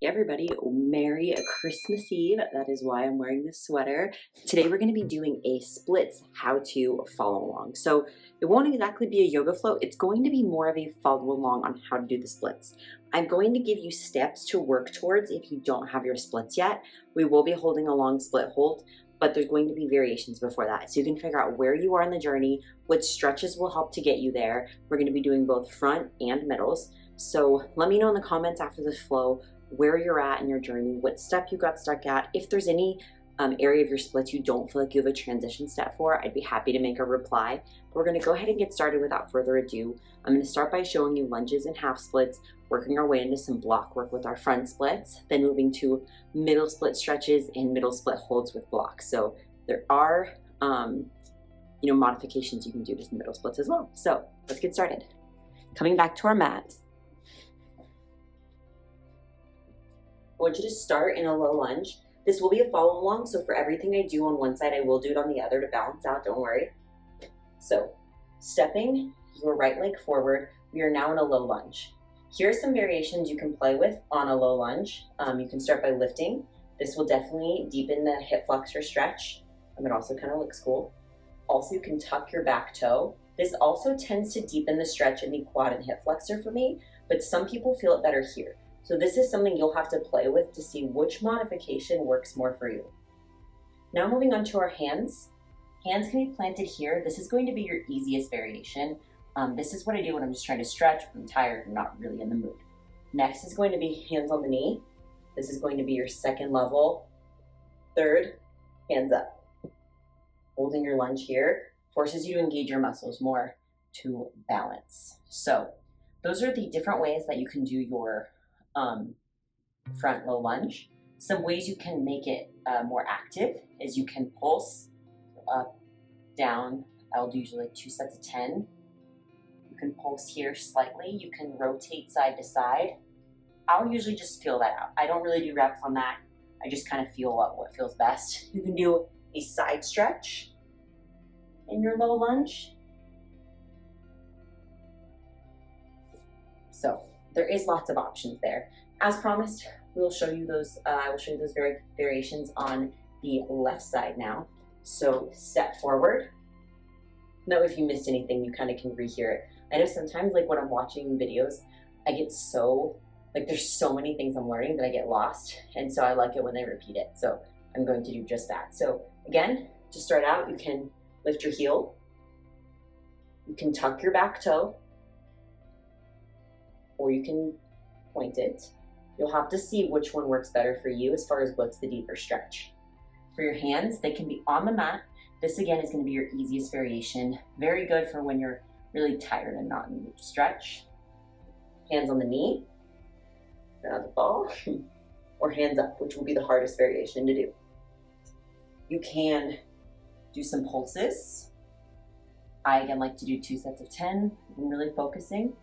Hey everybody, Merry Christmas Eve. That is why I'm wearing this sweater. Today we're going to be doing a splits how to follow along. So it won't exactly be a yoga flow, it's going to be more of a follow along on how to do the splits. I'm going to give you steps to work towards if you don't have your splits yet. We will be holding a long split hold, but there's going to be variations before that. So you can figure out where you are in the journey, what stretches will help to get you there. We're going to be doing both front and middles. So let me know in the comments after this flow where you're at in your journey, what step you got stuck at. If there's any area of your splits you don't feel like you have a transition step for, I'd be happy to make a reply. But we're going to go ahead and get started without further ado. I'm going to start by showing you lunges and half splits, working our way into some block work with our front splits, then moving to middle split stretches and middle split holds with blocks. So there are modifications you can do to some middle splits as well. So let's get started. Coming back to our mat, I want you to start in a low lunge. This will be a follow along, so for everything I do on one side, I will do it on the other to balance out, don't worry. So, stepping your right leg forward, we are now in a low lunge. Here are some variations you can play with on a low lunge. You can start by lifting. This will definitely deepen the hip flexor stretch. It also kind of looks cool. Also, you can tuck your back toe. This also tends to deepen the stretch in the quad and hip flexor for me, but some people feel it better here. So this is something you'll have to play with to see which modification works more for you. Now moving on to our hands. Hands can be planted here. This is going to be your easiest variation. This is what I do when I'm just trying to stretch, when I'm tired and not really in the mood. Next is going to be hands on the knee. This is going to be your second level. Third, hands up. Holding your lunge here forces you to engage your muscles more to balance. So those are the different ways that you can do your front low lunge. Some ways you can make it more active is you can pulse up, down. I'll do usually 2 sets of 10. You can pulse here slightly. You can rotate side to side. I'll usually just feel that out. I don't really do reps on that. I just kind of feel what feels best. You can do a side stretch in your low lunge. So there is lots of options there. As promised, we'll show you those. I will show you those variations on the left side now. So step forward. Now, if you missed anything, you kind of can rehear it. I know sometimes, like when I'm watching videos, I get so there's so many things I'm learning that I get lost, and so I like it when they repeat it. So I'm going to do just that. So again, to start out, you can lift your heel. You can tuck your back toe, or you can point it. You'll have to see which one works better for you as far as what's the deeper stretch. For your hands, they can be on the mat. This again is going to be your easiest variation. Very good for when you're really tired and not in the mood to stretch. Hands on the knee, not the ball, or hands up, which will be the hardest variation to do. You can do some pulses. I again like to do 2 sets of 10 when really focusing.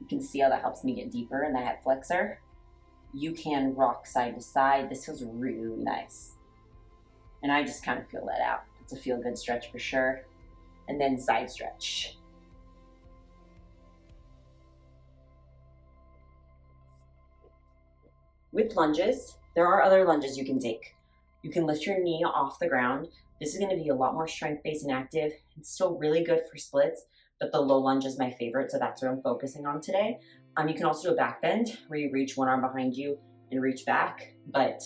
You can see how that helps me get deeper in the hip flexor. You can rock side to side. This feels really nice. And I just kind of feel that out. It's a feel good stretch for sure. And then side stretch. With lunges, there are other lunges you can take. You can lift your knee off the ground. This is going to be a lot more strength-based and active. It's still really good for splits, but the low lunge is my favorite, so that's what I'm focusing on today. You can also do a back bend where you reach one arm behind you and reach back, but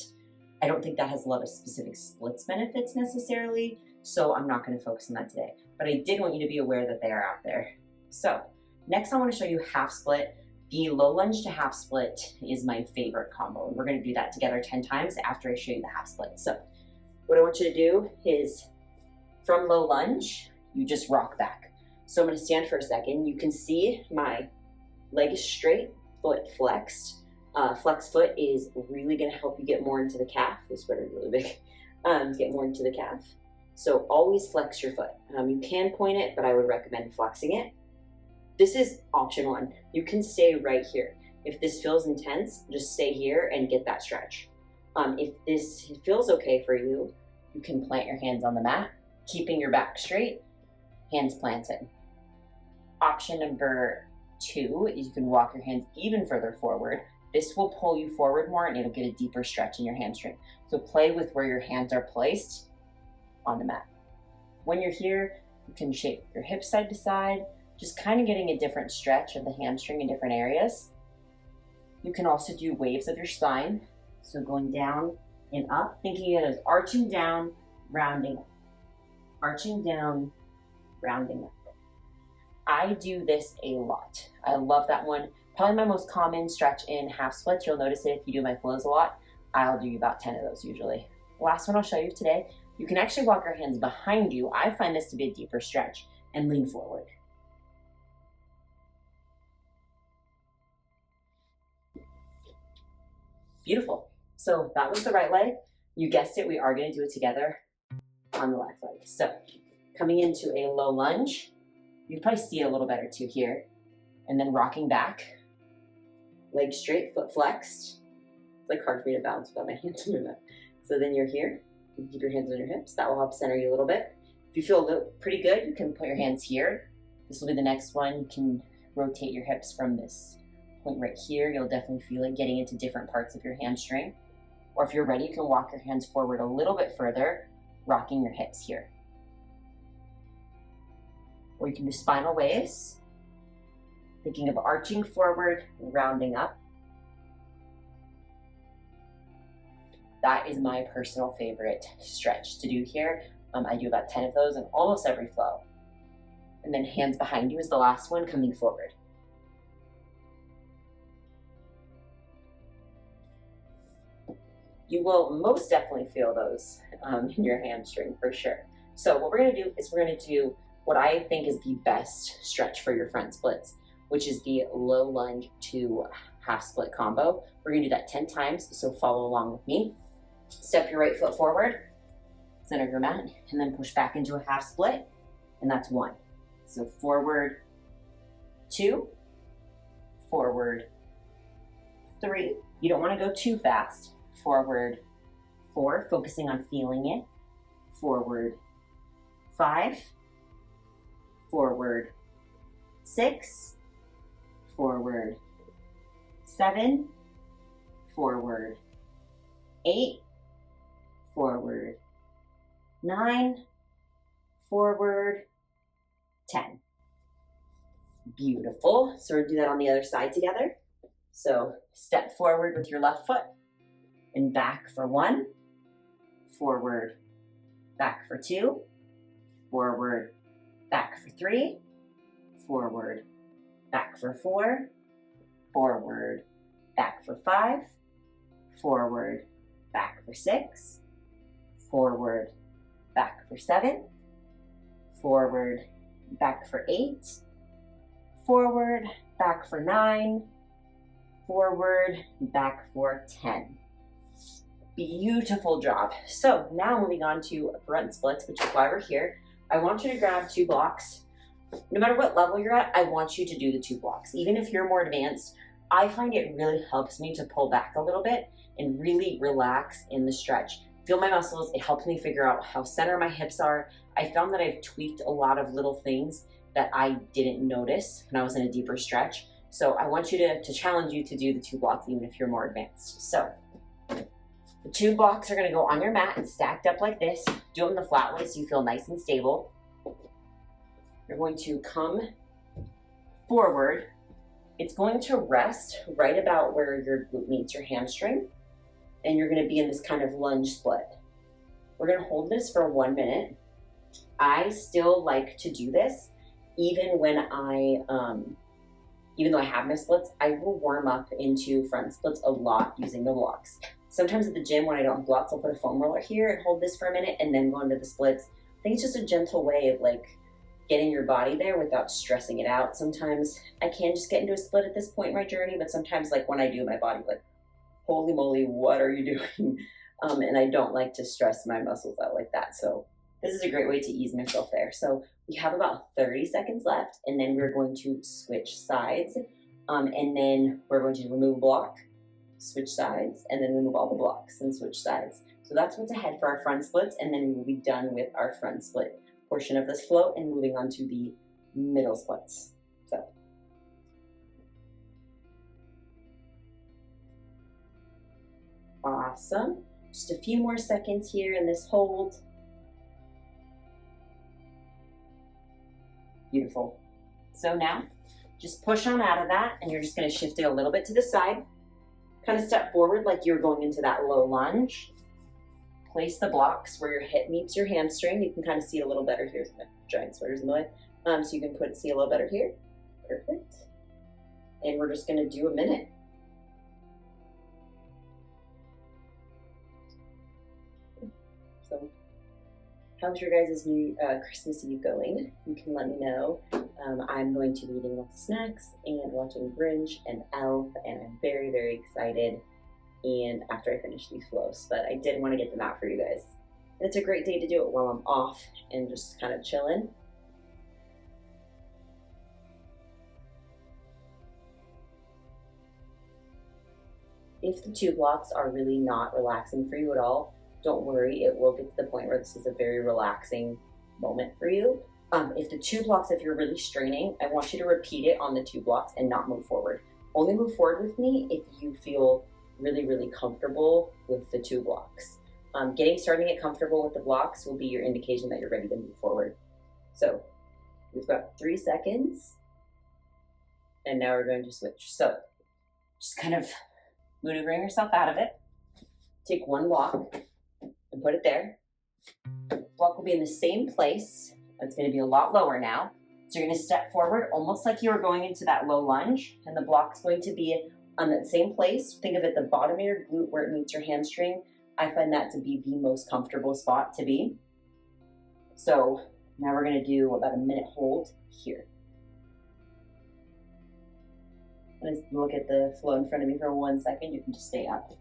I don't think that has a lot of specific splits benefits necessarily, so I'm not going to focus on that today. But I did want you to be aware that they are out there. So next I want to show you half split. The low lunge to half split is my favorite combo, and we're going to do that together 10 times after I show you the half split. So what I want you to do is from low lunge, you just rock back. So I'm going to stand for a second. You can see my leg is straight, foot flexed. Flex foot is really going to help you get more into the calf. This sweater is really big. To get more into the calf. So always flex your foot. You can point it, but I would recommend flexing it. This is option 1. You can stay right here. If this feels intense, just stay here and get that stretch. If this feels okay for you, you can plant your hands on the mat, keeping your back straight, hands planted. Option number 2 is you can walk your hands even further forward This will pull you forward more and it'll get a deeper stretch in your hamstring. So play with where your hands are placed on the mat. When you're here, you can shake your hips side to side, just kind of getting a different stretch of the hamstring in different areas. You can also do waves of your spine. So going down and up, thinking of it as arching down, rounding up. Arching down, rounding up. I do this a lot. I love that one. Probably my most common stretch in half splits. You'll notice it if you do my flows a lot. I'll do about 10 of those usually. The last one I'll show you today, you can actually walk your hands behind you. I find this to be a deeper stretch, and lean forward. Beautiful. So that was the right leg. You guessed it, we are going to do it together on the left leg. So coming into a low lunge, you can probably see it a little better too here, and then rocking back, leg straight, foot flexed. It's like hard for me to balance without my hands on my back. So then you're here, you keep your hands on your hips. That will help center you a little bit. If you feel pretty good, you can put your hands here. This will be the next one. You can rotate your hips from this point right here. You'll definitely feel it getting into different parts of your hamstring. Or if you're ready, you can walk your hands forward a little bit further, rocking your hips here. Or you can do spinal waves, thinking of arching forward, rounding up. That is my personal favorite stretch to do here. I do about 10 of those in almost every flow. And then hands behind you is the last one, coming forward. You will most definitely feel those in your hamstring for sure. So what we're gonna do is we're gonna do what I think is the best stretch for your front splits, which is the low lunge to half split combo. We're gonna do that 10 times, so follow along with me. Step your right foot forward, center your mat, and then push back into a half split, and that's 1. So forward 2, forward 3. You don't wanna go too fast. Forward 4, focusing on feeling it. Forward 5, forward 6, forward 7, forward 8, forward 9, forward 10. Beautiful. So we're gonna do that on the other side together. So step forward with your left foot and back for 1, forward, back for 2, forward, back for 3, forward, back for 4, forward, back for 5, forward, back for 6, forward, back for 7, forward, back for 8, forward, back for 9, forward, back for 10. Beautiful job. So now moving on to front splits, which is why we're here. I want you to grab 2 blocks. No matter what level you're at, I want you to do the 2 blocks. Even if you're more advanced, I find it really helps me to pull back a little bit and really relax in the stretch. Feel my muscles. It helps me figure out how center my hips are. I found that I've tweaked a lot of little things that I didn't notice when I was in a deeper stretch. So I want you to challenge you to do the 2 blocks even if you're more advanced. So the 2 blocks are going to go on your mat and stacked up like this. Do them the flat way so you feel nice and stable. You're going to come forward. It's going to rest right about where your glute meets your hamstring. And you're going to be in this kind of lunge split. We're going to hold this for 1 minute. I still like to do this even when even though I have my splits, I will warm up into front splits a lot using the blocks. Sometimes at the gym when I don't have blocks, I'll put a foam roller here and hold this for a minute and then go into the splits. I think it's just a gentle way of like getting your body there without stressing it out. Sometimes I can just get into a split at this point in my journey, but sometimes like when I do, my body like, holy moly, what are you doing? And I don't like to stress my muscles out like that. So this is a great way to ease myself there. So we have about 30 seconds left, and then we're going to switch sides. And then we're going to remove a block, switch sides, and then remove all the blocks and switch sides. So that's what's ahead for our front splits, and then we will be done with our front split portion of this flow and moving on to the middle splits. So Awesome. Just a few more seconds here in this hold. Beautiful. So now, just push on out of that, and you're just gonna shift it a little bit to the side. Kind of step forward like you're going into that low lunge. Place the blocks where your hip meets your hamstring. You can kind of see it a little better here. My giant sweater's in the way. So you can see a little better here. Perfect. And we're just gonna do a minute. So, how's your guys' new Christmas Eve going? You can let me know. I'm going to be eating lots of snacks and watching Grinch and Elf, and I'm very, very excited. And after I finish these flows, but I did want to get them out for you guys. And it's a great day to do it while I'm off and just kind of chilling. If the 2 blocks are really not relaxing for you at all, don't worry, it will get to the point where this is a very relaxing moment for you. If the 2 blocks, if you're really straining, I want you to repeat it on the 2 blocks and not move forward. Only move forward with me if you feel really, really comfortable with the 2 blocks. Starting to get comfortable with the blocks will be your indication that you're ready to move forward. So we've got 3 seconds, and now we're going to switch. So just kind of maneuvering yourself out of it. Take 1 block and put it there. Block will be in the same place. It's going to be a lot lower now. So you're going to step forward almost like you were going into that low lunge, and the block's going to be on that same place. Think of it the bottom of your glute where it meets your hamstring. I find that to be the most comfortable spot to be. So now we're going to do about a minute hold here. Let's look at the flow in front of me for 1 second. You can just stay up.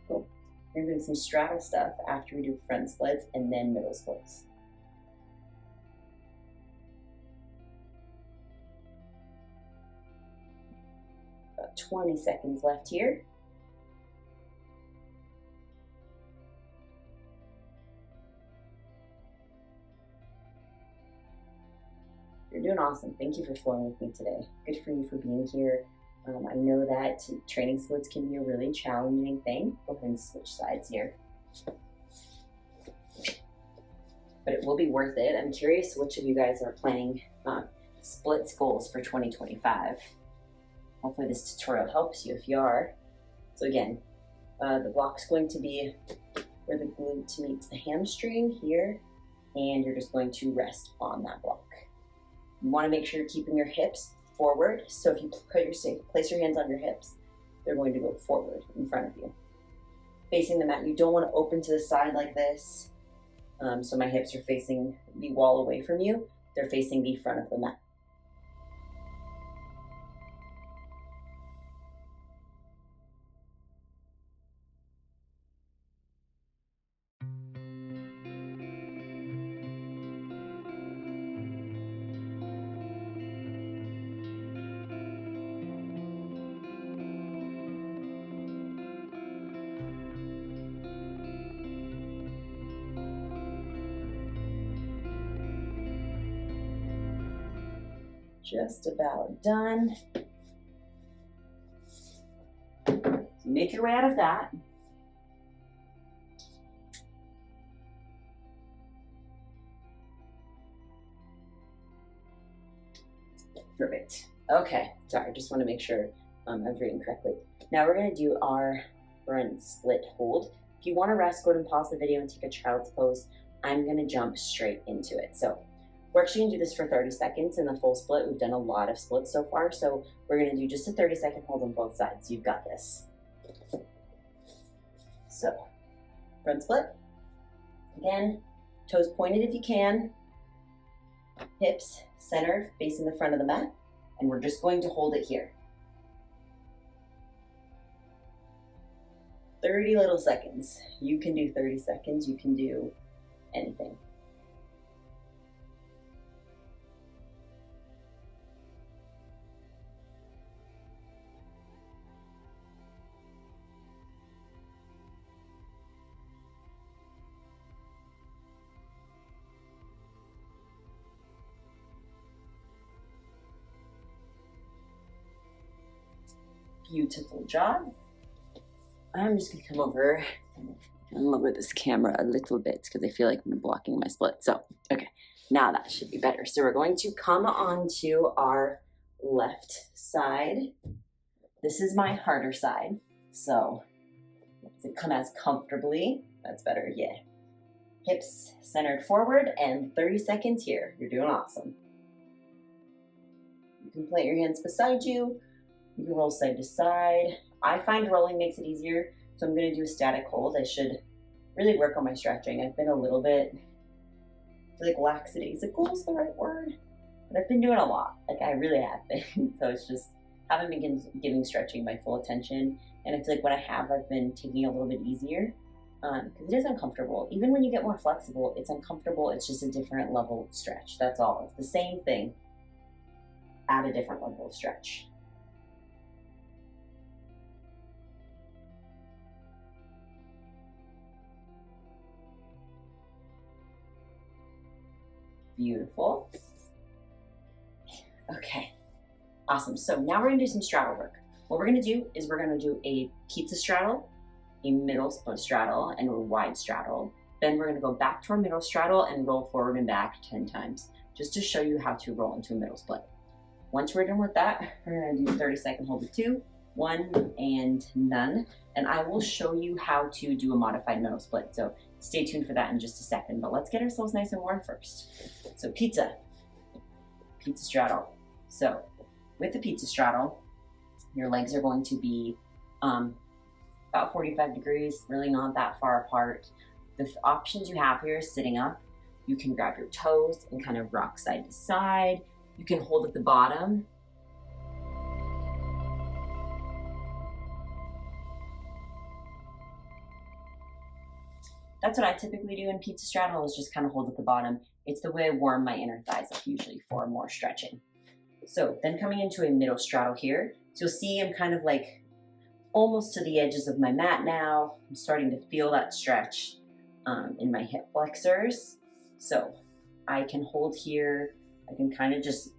Cool. We're doing some straddle stuff after we do front splits and then middle splits. About 20 seconds left here. You're doing awesome. Thank you for flowing with me today. Good for you for being here. I know that training splits can be a really challenging thing. Go ahead and switch sides here. But it will be worth it. I'm curious which of you guys are planning splits goals for 2025. Hopefully this tutorial helps you if you are. So again, the block's going to be where the glute meets the hamstring here, and you're just going to rest on that block. You want to make sure you're keeping your hips forward. So if you place your hands on your hips, they're going to go forward in front of you. Facing the mat, you don't want to open to the side like this. So my hips are facing the wall away from you. They're facing the front of the mat. Just about done. So make your way out of that. Perfect. Okay, sorry, just want to make sure I was reading correctly. Now we're going to do our front split hold. If you want to rest, go ahead and pause the video and take a child's pose. I'm going to jump straight into it. So we're actually going to do this for 30 seconds in the full split. We've done a lot of splits so far, so we're going to do just a 30-second hold on both sides. You've got this. So, front split. Again, toes pointed if you can. Hips centered, facing the front of the mat. And we're just going to hold it here. 30 little seconds. You can do 30 seconds. You can do anything. Beautiful job. I'm just gonna come over and lower this camera a little bit because I feel like I'm blocking my split. So, okay, now that should be better. So we're going to come onto our left side. This is my harder side. So, does it come as comfortably? That's better, yeah. Hips centered forward and 30 seconds here. You're doing awesome. You can plant your hands beside you. You can roll side to side. I find rolling makes it easier, so I'm gonna do a static hold. I should really work on my stretching. I've been a little bit, I feel like lackadaisical is the right word, but I've been doing a lot. Like I really have been. So it's just, haven't been giving stretching my full attention. And I feel like when I have, I've been taking it a little bit easier because it is uncomfortable. Even when you get more flexible, it's uncomfortable. It's just a different level of stretch. That's all. It's the same thing at a different level of stretch. Beautiful. Okay, awesome. So now we're gonna do some straddle work. What we're gonna do is we're gonna do a pizza straddle, a middle split straddle, and a wide straddle. Then we're gonna go back to our middle straddle and roll forward and back 10 times, just to show you how to roll into a middle split. Once we're done with that, we're gonna do 30-second hold of 2, 1, and none. And I will show you how to do a modified middle split. So stay tuned for that in just a second, but let's get ourselves nice and warm first. So pizza straddle. So with the pizza straddle, your legs are going to be about 45 degrees, really not that far apart. The options you have here is sitting up. You can grab your toes and kind of rock side to side. You can hold at the bottom. That's what I typically do in pizza straddle, is just kind of hold at the bottom. It's the way I warm my inner thighs up usually for more stretching. So then coming into a middle straddle here. So you'll see I'm kind of like almost to the edges of my mat now. I'm starting to feel that stretch in my hip flexors. So I can hold here. I can kind of just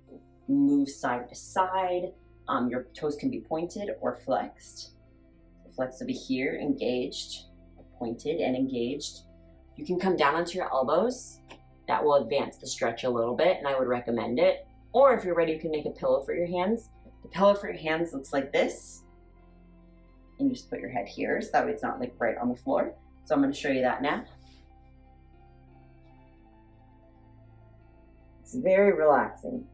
move side to side. Your toes can be pointed or flexed. So flex over here, engaged, pointed and engaged. You can come down onto your elbows. That will advance the stretch a little bit, and I would recommend it. Or if you're ready, you can make a pillow for your hands. The pillow for your hands looks like this. And you just put your head here, so that way it's not like right on the floor. So I'm going to show you that now. It's very relaxing.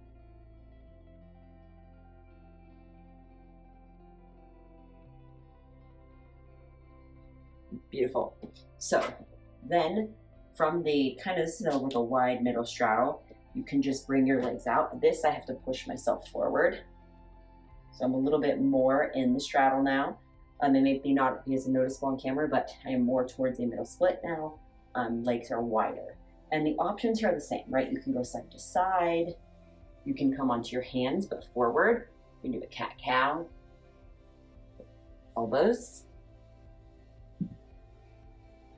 Beautiful. So then from the kind of, this is like a wide middle straddle, you can just bring your legs out. This I have to push myself forward. So I'm a little bit more in the straddle now. It may not be as noticeable on camera, but I am more towards a middle split now. Legs are wider. And the options here are the same, right? You can go side to side. You can come onto your hands, but forward. You can do a cat-cow. Elbows.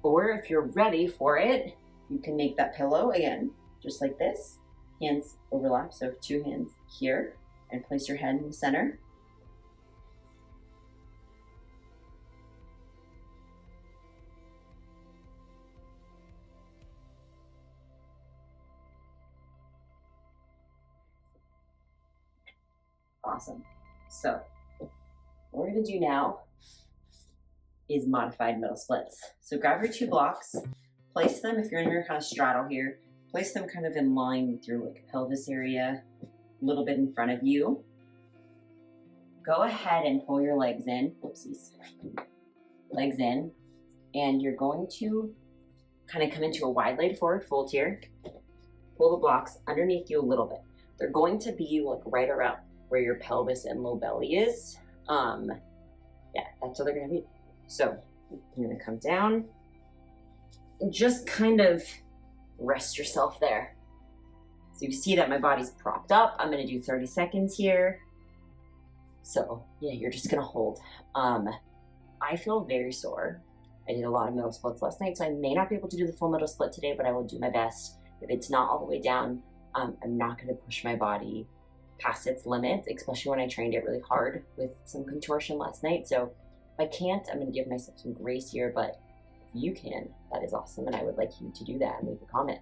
Or if you're ready for it, you can make that pillow again, just like this. Hands overlap, so 2 hands here, and place your head in the center. Awesome. So what we're gonna do now is modified middle splits. So grab your 2 blocks, place them, if you're in your kind of straddle here, place them kind of in line with your like pelvis area, a little bit in front of you. Go ahead and pull your legs in, whoopsies, legs in, and you're going to kind of come into a wide legged forward fold here. Pull the blocks underneath you a little bit. They're going to be like right around where your pelvis and low belly is. Yeah, that's what they're gonna be. So you're gonna come down and just kind of rest yourself there. So you see that my body's propped up. I'm gonna do 30 seconds here. So yeah, you're just gonna hold. I feel very sore. I did a lot of middle splits last night, so I may not be able to do the full middle split today, but I will do my best. If it's not all the way down, I'm not gonna push my body past its limits, especially when I trained it really hard with some contortion last night. So if I can't, I'm going to give myself some grace here, but if you can, that is awesome, and I would like you to do that and leave a comment.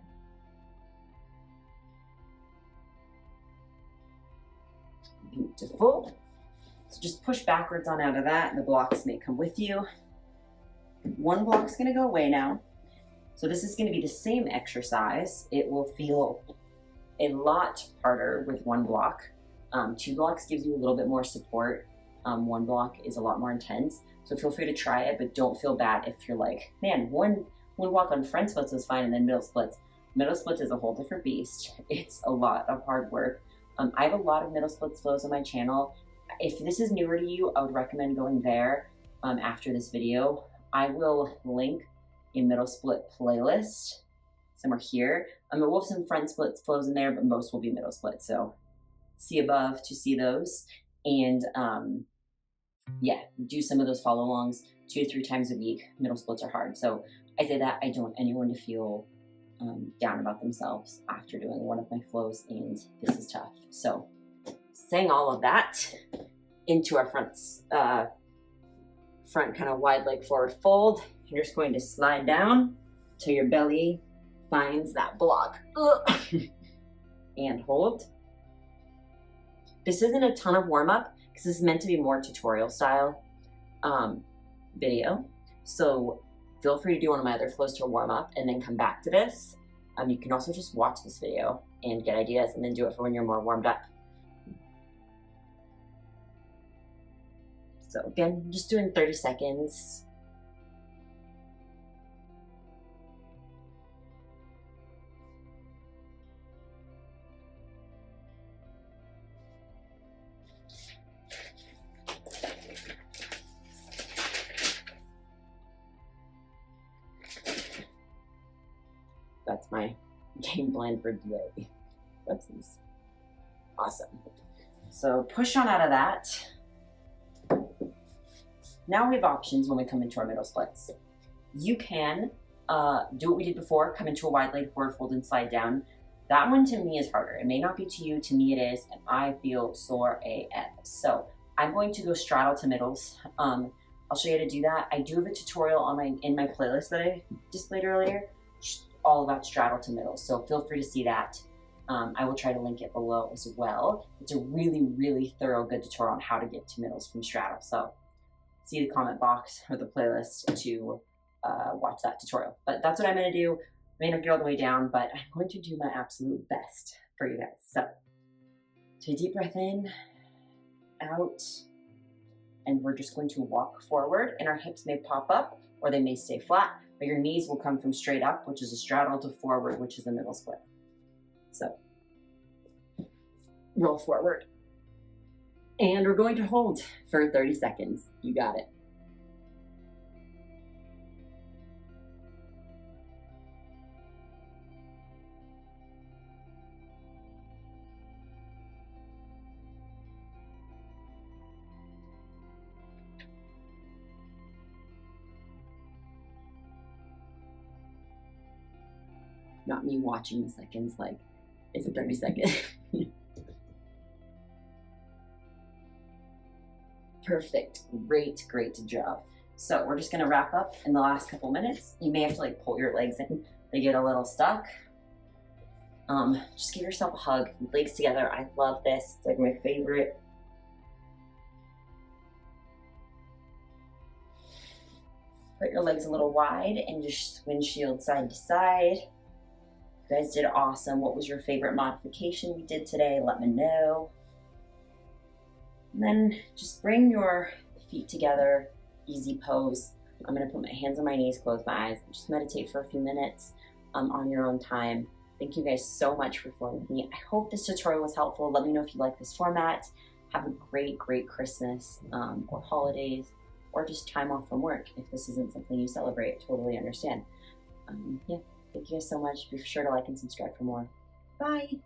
Beautiful. So just push backwards on out of that, and the blocks may come with you. One block's going to go away now. So this is going to be the same exercise. It will feel a lot harder with one block. 2 blocks gives you a little bit more support. 1 block is a lot more intense. So feel free to try it, but don't feel bad if you're like, man, one block on front splits was fine, and then middle splits. Middle splits is a whole different beast. It's a lot of hard work. I have a lot of middle splits flows on my channel. If this is newer to you, I would recommend going there after this video. I will link a middle split playlist somewhere here. We'll have some front splits flows in there, but most will be middle splits. So see above to see those. And yeah, do some of those follow alongs 2 to 3 times a week. Middle splits are hard. So I say that, I don't want anyone to feel down about themselves after doing one of my flows, and this is tough. So saying all of that, into our front kind of wide leg forward fold. You're just going to slide down till your belly finds that block. And hold. This isn't a ton of warm up because this is meant to be more tutorial style video. So feel free to do one of my other flows to warm up and then come back to this. You can also just watch this video and get ideas and then do it for when you're more warmed up. So again, just doing 30 seconds. That's my game plan for today. Whoopsies. Awesome. So push on out of that. Now we have options when we come into our middle splits. You can do what we did before, come into a wide leg forward fold and slide down. That one to me is harder. It may not be to you, to me it is, and I feel sore AF. So I'm going to go straddle to middles. I'll show you how to do that. I do have a tutorial on in my playlist that I displayed earlier, all about straddle to middles. So feel free to see that. I will try to link it below as well. It's a really, really thorough, good tutorial on how to get to middles from straddle. So see the comment box or the playlist to watch that tutorial. But that's what I'm gonna do. I may not get all the way down, but I'm going to do my absolute best for you guys. So take a deep breath in, out, and we're just going to walk forward, and our hips may pop up or they may stay flat, but your knees will come from straight up, which is a straddle, to forward, which is a middle split. So roll forward. And we're going to hold for 30 seconds. You got it. Not me watching the seconds like, is it 30 seconds? Perfect, great job. So we're just gonna wrap up in the last couple minutes. You may have to like pull your legs in, they get a little stuck. Just give yourself a hug, legs together. I love this, it's like my favorite. Put your legs a little wide and just windshield side to side. You guys did awesome. What was your favorite modification we did today? Let me know. And then just bring your feet together, easy pose. I'm gonna put my hands on my knees, close my eyes, and just meditate for a few minutes on your own time. Thank you guys so much for flowing with me. I hope this tutorial was helpful. Let me know if you like this format. Have a great Christmas or holidays, or just time off from work. If this isn't something you celebrate, totally understand. Yeah, thank you guys so much. Be sure to like and subscribe for more. Bye.